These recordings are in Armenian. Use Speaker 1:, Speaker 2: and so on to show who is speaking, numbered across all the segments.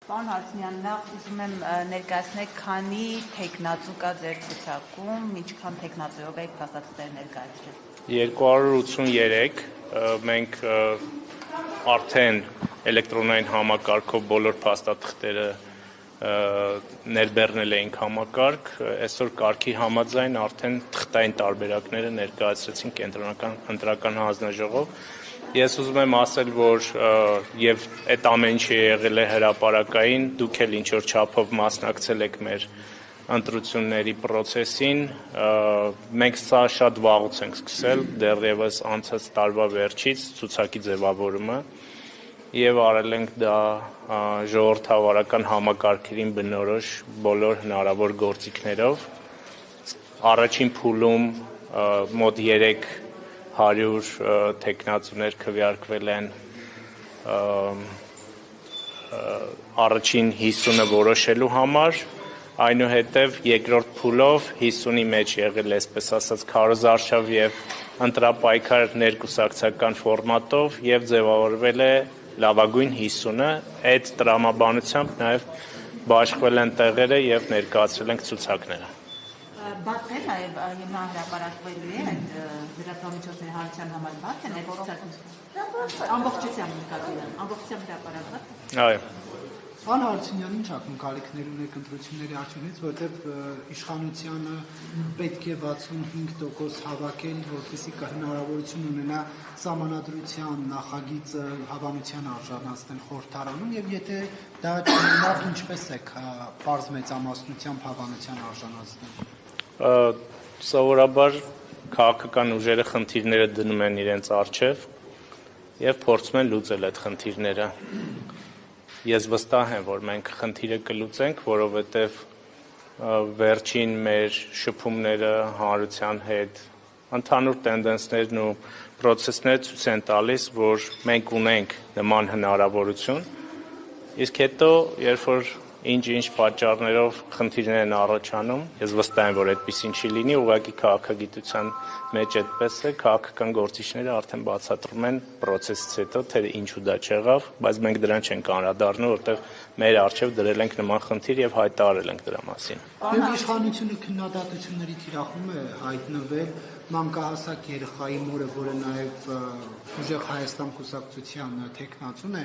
Speaker 1: Պարոն Հարությունյան, նախ ուզում եմ ներկայացնել, քանի թեկնածու կա ձեր ցուցակում, ինչքան թեկնածուով եք փաստաթղթեր ներկայացրել։
Speaker 2: 283, մենք արդեն էլեկտրոնային համակարգով բոլոր փաստաթղթերը ներբեռնել էինք համակարգ, այսօր կարգի համաձայն արդեն թղթային տարբերակները ներկայացրեցին կենտրոնական ընտրական հանձնաժողով։ Ես ուզում եմ ասել, որ եւ այդ ամեն ինչը եղել է հրապարակային, դուք էլ ինչ որ չափով մասնակցել եք մեր ընտրությունների process-ին, մենք սա շատ վաղուց ենք սկսել, դեռևս անցած տարվա վերջից ցուցակի ձևավորումը եւ արել ենք դա ժողովրդավարական համակարգերին բնորոշ բոլոր հնարավոր գործիքներով։ Առաջին փուլում մոտ 300 թեկնածուներ քվեարկվել են, առաջին 50-ը որոշելու համար, այնուհետև երկրորդ փուլով 50-ի մեջ եղել է, այսպես ասած, քարոզարշավ եւ ընտրապայքար ներկուսակցական ֆորմատով եւ ձևավորվել է լավագույն 50-ը, այդ տրամաբանությամբ նաեւ բաշխվել են տեղերը եւ ներկայացրել ենք ցուցակները։
Speaker 1: Բաց է նաև հիմա հրապարակվելու է այդ լրատվամիջոցների հանրության համար բաց է ամբողջությամբ հրապարակված։
Speaker 2: Այո։
Speaker 3: Պարոն Հարությունյան, ինչ ակնկալիքներ ունեք ընտրությունների արդյունքից, որտեղ իշխանությանը պետք է 65% հավաքել, որպեսզի հնարավորություն ունենա սահմանադրության նախագիծը հավանության արժանացնել խորհրդարանում, եւ եթե դա չունենա, ինչպես եք պարզ մեծամասնությամբ հավանության արժանացնել։
Speaker 2: Սովորաբար քաղաքական ուժերը խնդիրները դնում են իրենց առջև եւ փորձում են լուծել այդ խնդիրները։ Ես վստահ եմ, որ մենք խնդիրը կլուծենք, որովհետև վերջին մեր շփումները հանրության հետ, ընդհանուր տենդենսներն ու process-ները ցույց են տալիս, որ մենք ունենք նման հնարավորություն, իսկ հետո, երբ որ ինչ պատճառներով խնդիրներ են առաջանում, ես վստահ եմ, որ այդպեսին չի լինի, ուղղակի քաղաքագիտության մեջ այդպես է, քաղաքական գործիչները արդեն բացատրում են process-ից հետո, թե ինչու դա չեղավ, բայց մենք դրան չենք անդրադառնում, որտեղ մեր առջև դրել ենք նման խնդիր եւ հայտարարել ենք դրա մասին։
Speaker 3: Եվ իշխանությունը քննադատությունների թիրախում է հայտնվել մանկահասակ երեխայի մորը, որը նաեւ ուժեղ Հայաստան կուսակցության թեկնածուն է,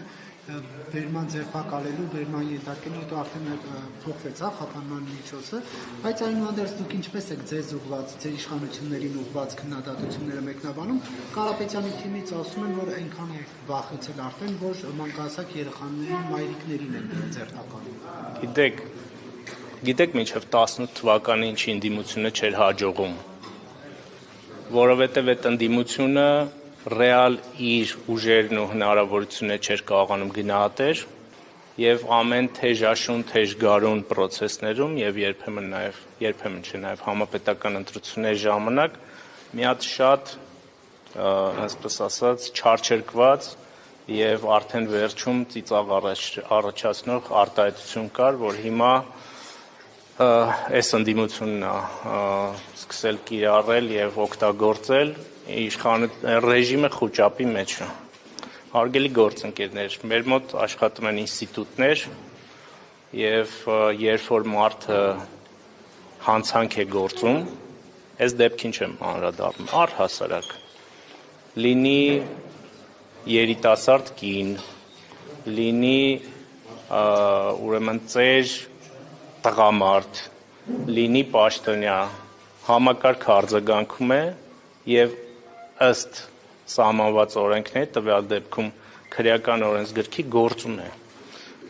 Speaker 3: վերման ձերբակալելու, վերման ենթարկելու հետո արդեն փոխվեց խափանման միջոցը, բայց այնուհանդերձ դուք ինչպես եք ձեզ ուղղված, ձեր իշխանություններին ուղղված քննադատությունները մեկնաբանում, Կարապետյանի թիմից ասում են, որ այնքան է վախեցել արդեն, որ մանկահասակ երեխաների մայրիկներին են ձերբակալում։
Speaker 2: Գիտեք, մինչև 18 թվականին ինչ ընդդիմությունը չէր հաջողում, որովհետև այդ ընդդիմությունը ռեալ իր ուժերն ու հնարավորությունները չէր կարողանում գնահատել եւ ամեն թեժաշուն, թեժգարուն process-ներում եւ երբեմն չէ նաեւ համապետական ընտրությունների ժամանակ մի հատ շատ, այսպես ասած, չարչերկված եւ արդեն վերջում ծիծաղ առաջացնող արտահայտություն կար, որ հիմա այս ընդդիմությունն է սկսել կիրառել եւ օգտագործել ռեժիմը խոճապի մեջ է։ Հարգելի գործընկերներ, մեր մոտ աշխատում են ինստիտուտներ եւ երբ որ մարդը հանցանք է գործում, այս դեպքին չեմ անդրադառնում, առհասարակ լինի երիտասարդ կին, լինի ուրեմն ծեր տղամարդ, լինի պաշտոնյա, համակարգ արձագանքում է եւ ըստ սահմանված օրենքների տվյալ դեպքում քրեական օրենսգրքի գործում է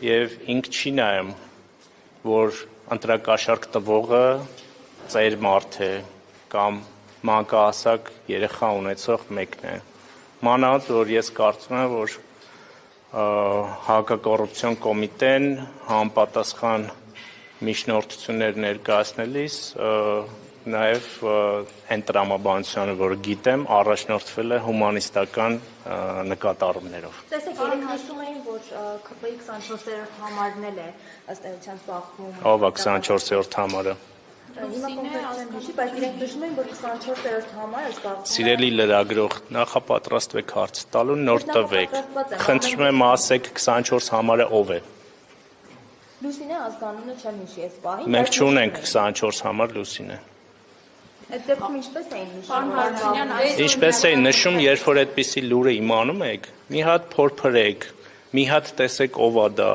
Speaker 2: եւ ինք չի նայում, որ ընտրակաշառք տվողը ծեր մարդ է կամ մանկահասակ երեխա ունեցող մեկն է։ Մանավանդ որ ես կարծում եմ, որ հակակոռուպցիոն կոմիտեն համապատասխան միջնորդություններ ներկայացնելիս նաև այն տրամաբանությանը, որ գիտեմ, առաջնորդվել է հումանիստական նկատառումներով։
Speaker 4: Տեսեք, երեք նշում էին, որ ՔՊ-ի 24-րդ համարն էլ է ըստ էության զբաղվում։
Speaker 2: Ով է 24-րդ համարը։
Speaker 4: Հիմա կոնկրետ չի, բայց իրենք նշում են, որ 24-րդ համարը զբաղվում է։
Speaker 2: Սիրելի լրագրող, նախապատրաստվեք հարց տալու, նոր տվեք։ Խնդրում եմ ասեք 24 համարը ով է։
Speaker 4: Լուսինե ազգանունը չեմ հիշի այս պահին։
Speaker 2: Մենք չունենք 24 համար Լուսինե։
Speaker 4: Այդ դեպքում ինչպես էին նշում։
Speaker 2: Ինչպես էին նշում, երբ որ այդպիսի լուրը իմանում եք, մի հատ փորփրեք, մի հատ տեսեք ով է դա,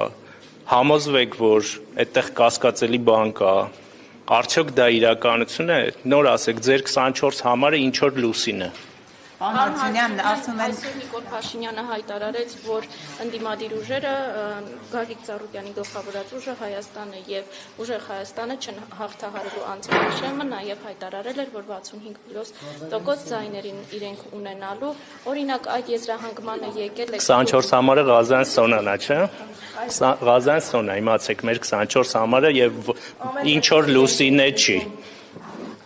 Speaker 2: համոզվեք, որ այդտեղ կասկածելի բան կա, արդյոք դա իրականություն է, նոր ասեք, ձեր 24 համարը ինչ որ Լուսինը։
Speaker 1: Պարոն Հարությունյան, ասում են
Speaker 5: այսօր Նիկոլ Փաշինյանը հայտարարեց, որ ընդդիմադիր ուժերը Գագիկ Ծառուկյանի գլխավորած ուժը Հայաստանը եւ ուժեղ Հայաստանը չեն հաղթահարելու անձնաշեմը, նաեւ հայտարարել էր, որ 65% ձայներին իրենք ունենալու, օրինակ այդ եզրահանգմանը եկել է
Speaker 2: 24 համարը Ղազյան Սոնան է, չէ՞։ Ղազյան Սոնա, իմացեք, մեր 24 համարը եւ ինչ որ Լուսինե չի։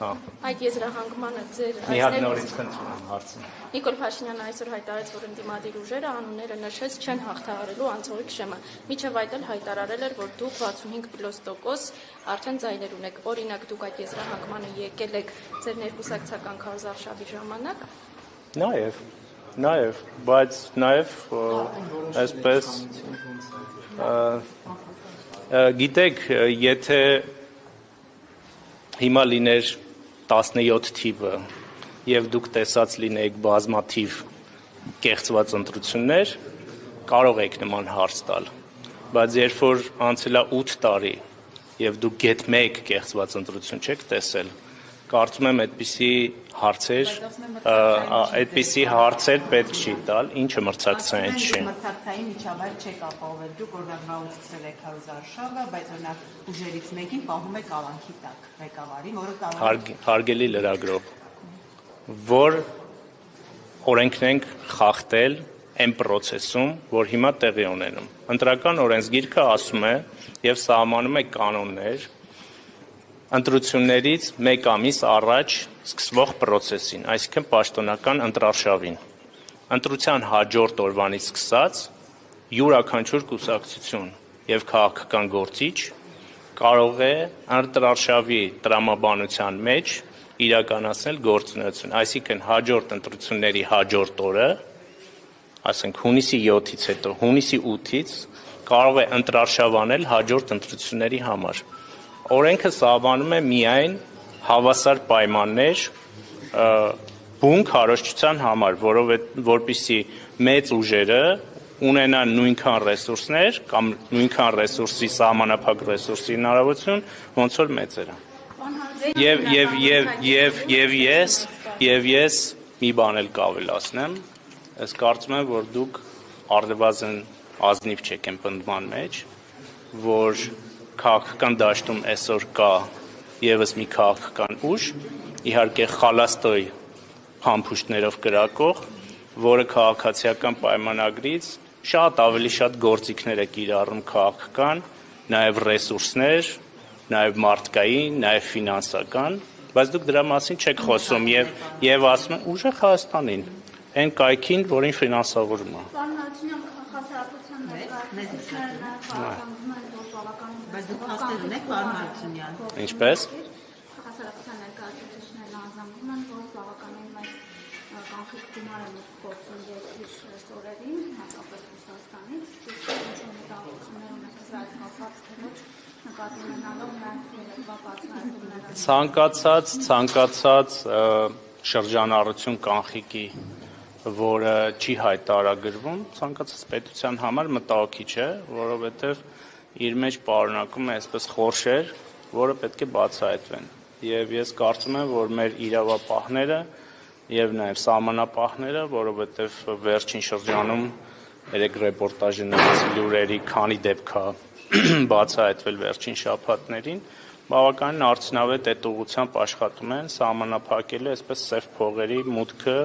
Speaker 5: Այդ եզրահանգմանը ձեր
Speaker 2: Մի հատ նորից խնդրում եմ հարցը։
Speaker 5: Նիկոլ Փաշինյանը այսօր հայտարարեց, որ ընդդիմադիր ուժերը անունները նշեց չեն հաղթահարելու անցողիկ շեմը։ Միջև այդ էլ հայտարարել էր, որ դուք 65% արդեն ձայներ ունեք։ Օրինակ դուք այդ եզրահանգմանը եկել եք ձեր ներկուսակցական քարոզարշավի ժամանակ։
Speaker 2: Նաեւ, բայց նաեւ այսպես գիտեք, եթե հիմա լիներ 17 թիվը եւ դուք տեսած լինեիք բազմաթիվ կեղծված ընտրություններ, կարող եք նման հարց տալ, բայց երբ որ անցել է 8 տարի եւ դուք գետ 1 կեղծված ընտրություն չեք տեսել, կարծում եմ այդպիսի հարցեր պետք չի տալ, ինչը մրցակցային չի։
Speaker 1: Մրցակցային միջավայր չեք ապահովել, դուք օրգանագրավորում սկսել եք քարոզարշավը, բայց օրինակ ուժերից մեկին պահում եք կալանքի տակ ղեկավարին, որը կարող
Speaker 2: Հարգելի լրագրող, որ օրենքն ենք խախտել այն process-ում, որ հիմա տեղի ունենում։ Ընտրական օրենսգիրքը ասում է եւ սահմանում է կանոններ ընտրություններից 1 ամիս առաջ սկսվող process-ին, այսինքն պաշտոնական ընտրարշավին։ Ընտրության հաջորդ օրվանից սկսած յուրաքանչյուր կուսակցություն եւ քաղաքական գործիչ կարող է ընտրարշավի տրամաբանության մեջ իրականացնել գործունեություն, այսինքն հաջորդ ընտրությունների հաջորդ օրը, ասենք հունիսի 7-ից հետո, հունիսի 8-ից կարող է ընտրարշավ անել հաջորդ ընտրությունների համար։ Օրենքը սահմանում է միայն հավասար պայմաններ բուն քարոզչության համար, որովհետեւ մեծ ուժերը ունենան նույնքան ռեսուրսներ կամ նույնքան ռեսուրսի սահմանափակ ռեսուրսի հնարավորություն, ոնց որ մեծերը։ Եվ ես մի բան էլ կավելացնեմ, ես կարծում եմ, որ դուք առնվազն ազնիվ չեք են պնդման մեջ, որ քաղաքական դաշտում այսօր կա եւս մի քաղաքական ուժ, իհարկե խալաստոյ փամփուշտներով կրակող, որը քաղաքացիական պայմանագրից շատ ավելի շատ գործիքներ է կիրառում քաղաքական, նաեւ ռեսուրսներ, նաեւ մարդկային, նաեւ ֆինանսական, բայց դուք դրա մասին չեք խոսում եւ ասում եք ուժեղ Հայաստանին, այն կայքին, որին ֆինանսավորում է։
Speaker 1: Բայց դուք հաստատ ունեք, պարոն Հարությունյան։
Speaker 2: Ինչպես։
Speaker 6: Հասարակության ներկայացուցիչներն անձնվում են, որ բավականին մեծ կանխիկ գումար են փոխում երկիր սորերին, հատկապես Ռուսաստանից, ինչ-որ մտահոգություններ ունեք սրա կապված, թե ոչ նկատի ունենալով նաև երեկվա բացահայտումները։
Speaker 2: Ցանկացած շրջանառություն կանխիկի, որը չի հայտարարագրվում, ցանկացած պետության համար մտահոգիչ է, որովհետև իր մեջ պարունակում է այսպես խորշեր, որը պետք է բացահայտվեն։ Եվ ես կարծում եմ, որ մեր իրավապահները եւ նաեւ սահմանապահները, որովհետեւ վերջին շրջանում երեք ռեպորտաժի լուրերի քանի դեպք է բացահայտվել վերջին շաբաթներին, բավականին արդյունավետ այդ ուղղությամբ աշխատում են սահմանափակելու այսպես սև փողերի մուտքը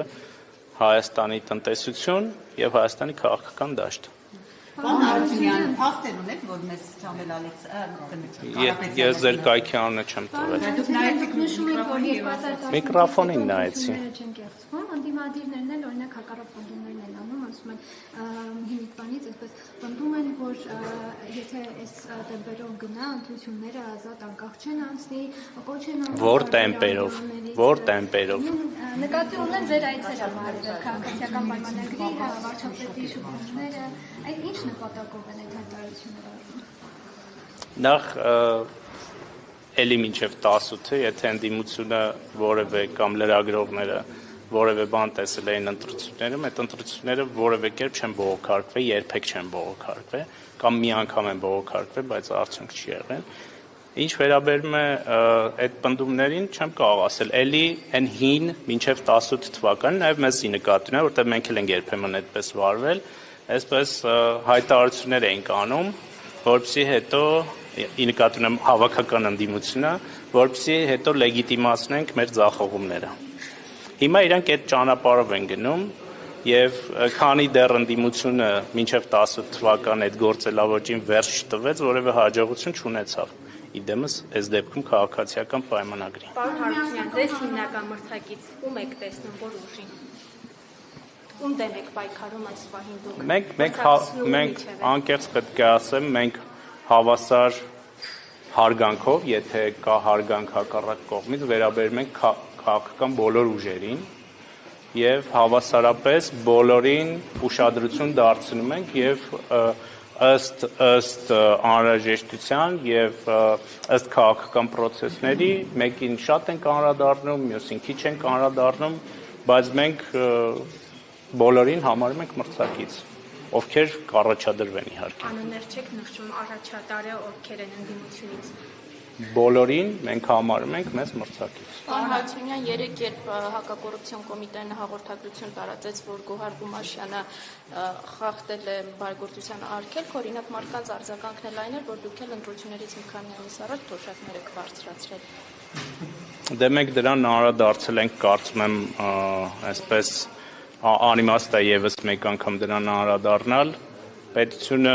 Speaker 2: Հայաստանի տնտեսություն եւ Հայաստանի քաղաքական դաշտ։
Speaker 1: Պարոն Հարությունյան, փաստեր ունեք, որ մեզ Չամբելալից
Speaker 2: Ես ձեր կայքի անունը չեմ տվել։
Speaker 1: Դուք նայեցիք
Speaker 6: նշում եք, որ 2010
Speaker 2: Միկրոֆոնին նայեցի։
Speaker 6: չեն կեղծվում, ընդդիմադիրներն էլ օրինակ հակառակ պնդումներն են անում, ասում են հիմիկվանից այսպես պնդում են, որ եթե այս տեմպերով գնա, ընտրությունները ազատ անկախ չեն անցնի, կոչ են անում
Speaker 2: Որ տեմպերով։
Speaker 6: Նկատի ունեն ձեր այցերը քաղաքացիական պայմանագրի, վարչապետի շփումները, այդ ինչ նպատակով են այդ հայտարարությունները արվում։
Speaker 2: Նախ էլի մինչև 18-ը, եթե ընդդիմությունը որևէ կամ լրագրողները որևէ բան տեսել էին ընտրություններում, այդ ընտրությունները որևէ կերպ չեն բողոքարկվել, երբեք չեն բողոքարկվել, կամ մի անգամ են բողոքարկվել, բայց արդյունք չի եղել։ Ինչ վերաբերում է այդ պնդումներին, չեմ կարող ասել, էլի այն հին մինչև 18 թվականին, նաև մեզի նկատի ունի, որտեղ մենք էլ ենք երբեմն այդպես վարվել, այսպես հայտարարություններ էինք անում, որպեսզի հետո ի նկատի ունեմ հավաքական ընդդիմությունը, որպեսզի հետո լեգիտիմացնենք մեր ձախողումները։ Հիմա իրանք այդ ճանապարհով են գնում եւ քանի դեռ ընդդիմությունը մինչեւ 18 թվական այդ գործելավոճին վերջ չտվեց, որևէ հաջողություն չունեցավ։ Իդեմս այս դեպքում քաղաքացիական պայմանագրի։
Speaker 4: Պարոն Հարությունյան, ձեզ հիմնական մրցակից ում եք տեսնում, որ ուժին։ Ում դեմ եք պայքարում այս պահին դուք։
Speaker 2: Մենք անկեղծ պետք է ասեմ, մենք հավասար հարգանքով, եթե կա հարգանք հակառակ կողմից, վերաբերում ենք քաղաքական բոլոր ուժերին եւ հավասարապես բոլորին ուշադրություն դարձնում ենք եւ ըստ անհրաժեշտության եւ ըստ քաղաքական process-ների մեկին շատ ենք անդրադառնում, մյուսին քիչ ենք անդրադառնում, բայց մենք բոլորին համարում ենք մրցակից, ովքեր կառաջադրվեն իհարկե։
Speaker 4: Անուններ չեք նշում առաջատարը, ովքեր են ընդդիմությունից։
Speaker 2: Բոլորին մենք համարում ենք մեզ մրցակից։
Speaker 5: Պարոն Հարությունյան, երեք երբ հակակոռուպցիոն կոմիտեն հաղորդագրություն տարածեց, որ Գոհար Գումաշյանը խախտել է բարեգործության արգելք, օրինակ մարդկանց արձագանքն էլ այն էր, որ դուք էլ ընտրություններից մի քանի ամիս առաջ թոշակներ եք բարձրացրել։
Speaker 2: Դե մենք դրան անդրադարձել ենք, կարծում եմ, այսպես անիմաստ է եւս մեկ անգամ դրան անդրադառնալ։ Պետությունը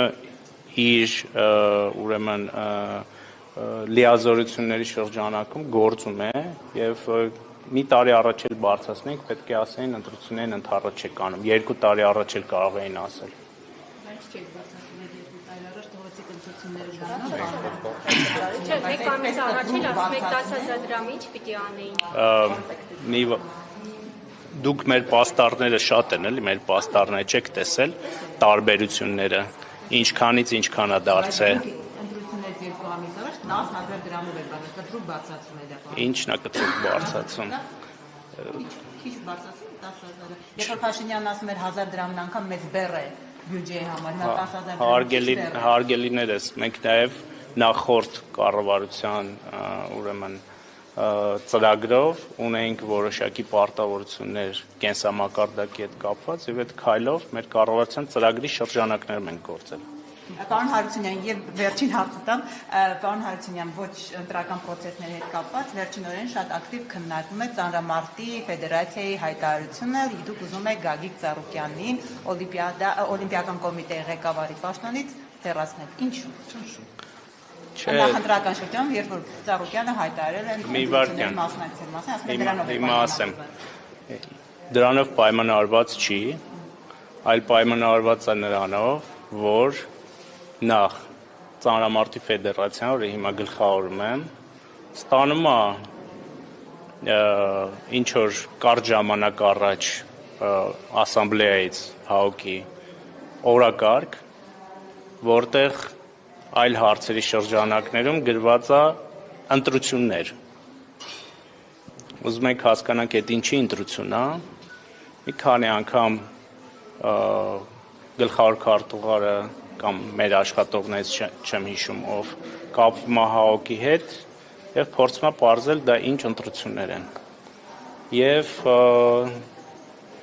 Speaker 2: իր ուրեմն լիազորությունների շրջանակում գործում է եւ մի տարի առաջ էլ բարձրացնենք, պետք է ասեին ընտրություններին ընդառաջ չեք անում, 2 տարի առաջ էլ կարող էին ասել։
Speaker 1: Բայց չեք բացատրել 2 տարի առաջ թողեցիք ընտրությունները ժամանակ։
Speaker 4: Չէ, մեկ ամիս առաջ էլ ասում եք 10,000 դրամ ինչ պիտի անեին։
Speaker 2: Դուք մեր պաստառները շատ են, էլի, մեր պաստառները չեք տեսել տարբերությունները, ինչքանից ինչքան է դարձել։
Speaker 1: Ընտրություններից 2 ամիս առաջ 10,000 դրամով է կտրուկ բարձրացում է դա։
Speaker 2: Ինչն է կտրուկ բարձրացում։
Speaker 1: Քիչ բարձրացում 10,000-ը։ Եթե Փաշինյանն ասում էր 1000 դրամն անգամ մեծ բեռ է բյուջեի համար, հիմա 10,000
Speaker 2: Հարգելիներս, մենք նաև նախորդ կառավարության ուրեմն ծրագրով ունենք որոշակի պարտավորություններ կենսամակարդակի հետ կապված եւ այդ քայլով մեր կառավարության ծրագրի շրջանակներում ենք գործել։
Speaker 1: Պարոն Հարությունյան, եւ վերջին հարցը տամ, պարոն Հարությունյան, ոչ ընտրական process-ների հետ կապված, վերջինորեն շատ ակտիվ քննարկում է Ծանրամարտի ֆեդերացիայի հայտարարությունը, դուք ուզում եք Գագիկ Ծառուկյանին Օլիմպիական կոմիտեի ղեկավարի պաշտոնից հեռացնել։ Ինչու՞։ Նախընտրական շրջանում, երբ որ Ծառուկյանը հայտարարել է ընտրությունների մասնակցել մասին, ասում
Speaker 2: դրանով պայմանավորված չի, այլ պայմանավորված է նրանով, որ նախ Ծանրամարտի ֆեդերացիան, որը հիմա գլխավորում եմ, ստանում է ինչ որ կարճ ժամանակ առաջ ասամբլեայից ՀԱՕԿ-ի օրակարգ, որտեղ այլ հարցերի շրջանակներում գրված է ընտրություններ։ Ուզում ենք հասկանանք, այդ ինչի ընտրություն է, մի քանի անգամ գլխավոր քարտուղարը կամ մեր աշխատողներից չեմ հիշում ով կապվում է ՀԱՕԿ-ի հետ եւ փորձում է պարզել դա ինչ ընտրություններ են։ Եվ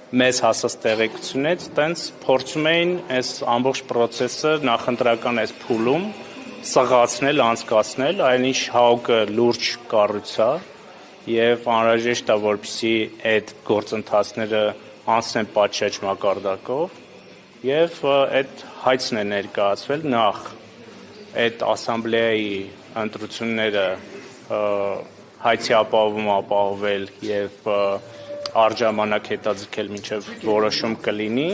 Speaker 2: մեզ հասած տեղեկությունից տենց փորձում էին այս ամբողջ process-ը նախընտրական այս փուլում սղացնել, անցկացնել, այնինչ ՀԱՕԿ-ը լուրջ կառույց է եւ անհրաժեշտ է որպեսզի այդ գործընթացները անցնեն պատշաճ մակարդակով եւ այդ հայցն է ներկայացվել նախ այդ ասամբլեայի ընտրությունները հայցի ապահովում ապահովել եւ արժանանակ հետաձգել մինչև որոշում կլինի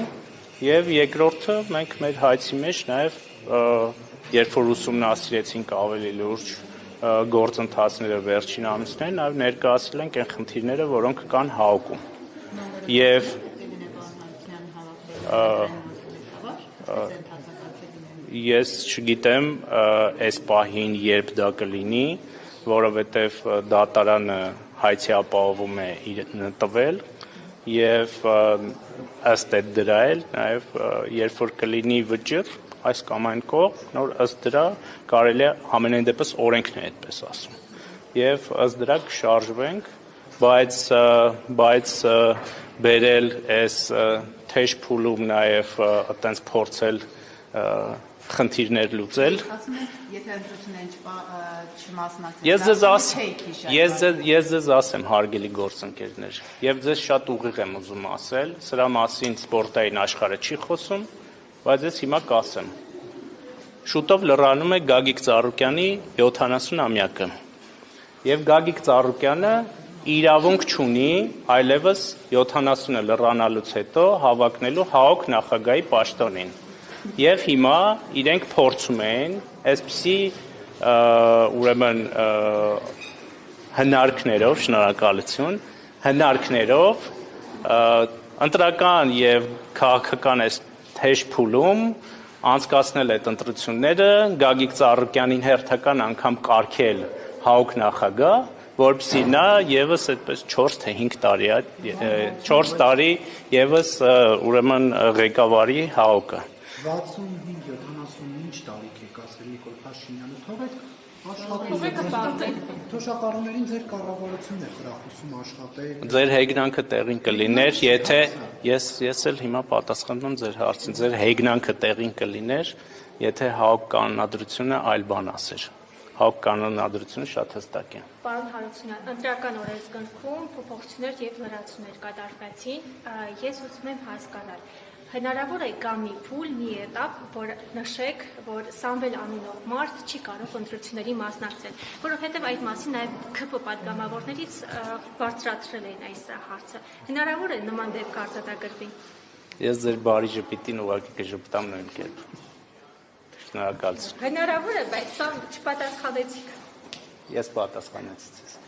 Speaker 2: եւ երկրորդը մենք մեր հայցի մեջ նաեւ երբ որ ուսումնասիրեցինք ավելի լուրջ գործընթացները վերջին ամիսներին նաեւ ներկայացրել ենք այն խնդիրները, որոնք կան ՀԱՕԿ-ում ես չգիտեմ այս պահին երբ դա կլինի, որովհետև դատարանը հայցի ապահովում է տվել եւ ըստ այդ դրա էլ նաեւ երբ որ կլինի վճիռ այս կամ այն կողմ, նոր ըստ դրա կարելի է ամենայն դեպս օրենքն է այդպես ասում եւ ըստ դրա կշարժվենք, բայց բերել այս թեժ փուլում նաեւ այտենց փորձել խնդիրներ լուծել։
Speaker 1: Ասում եք, եթե ընտրություններին չմասնակցեք,
Speaker 2: ես ձեզ ասեմ հարգելի գործընկերներ, եւ ձեզ շատ ուղիղ եմ ուզում ասել, սրա մասին սպորտային աշխարհը չի խոսում, բայց ես հիմա կասեմ։ Շուտով լրանում է Գագիկ Ծառուկյանի 70-ամյակը։ Եվ Գագիկ Ծառուկյանը իրավունք չունի այլևս 70-ը լրանալուց հետո հավակնելու ՀԱՕԿ նախագահի պաշտոնին։ Եվ հիմա իրենք փորձում են այսպիսի ուրեմն հնարքներով, շնորհակալություն, հնարքներով ընտրական եւ քաղաքական այս թեժ փուլում անցկացնել այդ ընտրությունները, Գագիկ Ծառուկյանին հերթական անգամ կարգել ՀԱՕԿ նախագահ, որպեսզի նա եւս այդպես 4 թե 5 տարի 4 տարի եւս ուրեմն ղեկավարի ՀԱՕԿ-ը
Speaker 3: 65-75 տարիք եք ասել Նիկոլ Փաշինյանը, թողեք աշխատել, թոշակառուներին ձեր կառավարությունն է խրախուսում աշխատել։
Speaker 2: Ձեր հեգնանքը տեղին կլիներ, եթե ես էլ հիմա պատասխանում եմ ձեր հարցին, ձեր հեգնանքը տեղին կլիներ, եթե ՀԱՕԿ կանոնադրությունը այլ բան ասեր։ ՀԱՕԿ կանոնադրությունը շատ հստակ է։
Speaker 4: Պարոն Հարությունյան, ընտրական օրենսգրքում փոփոխություններ եւ լրացումներ կատարվեցին, ես ուզում եմ հասկանալ հնարավոր է գա մի փուլ, մի էտապ, որ նշեք, որ Սամվել անունով մարդ չի կարող ընտրությունների մասնակցել, որովհետև այդ մասին նաև ՔՊ պատգամավորներից բարձրացրել էին այս հարցը։ Հնարավոր է նման դեպք արձանագրվի։
Speaker 2: Ես ձեր բարի ժպիտին ուղղակի կժպտամ նույն կերպ։ Շնորհակալություն։
Speaker 4: Հնարավոր է, բայց սա չպատասխանեցիք։
Speaker 2: Ես պատասխանեցի ձեզ։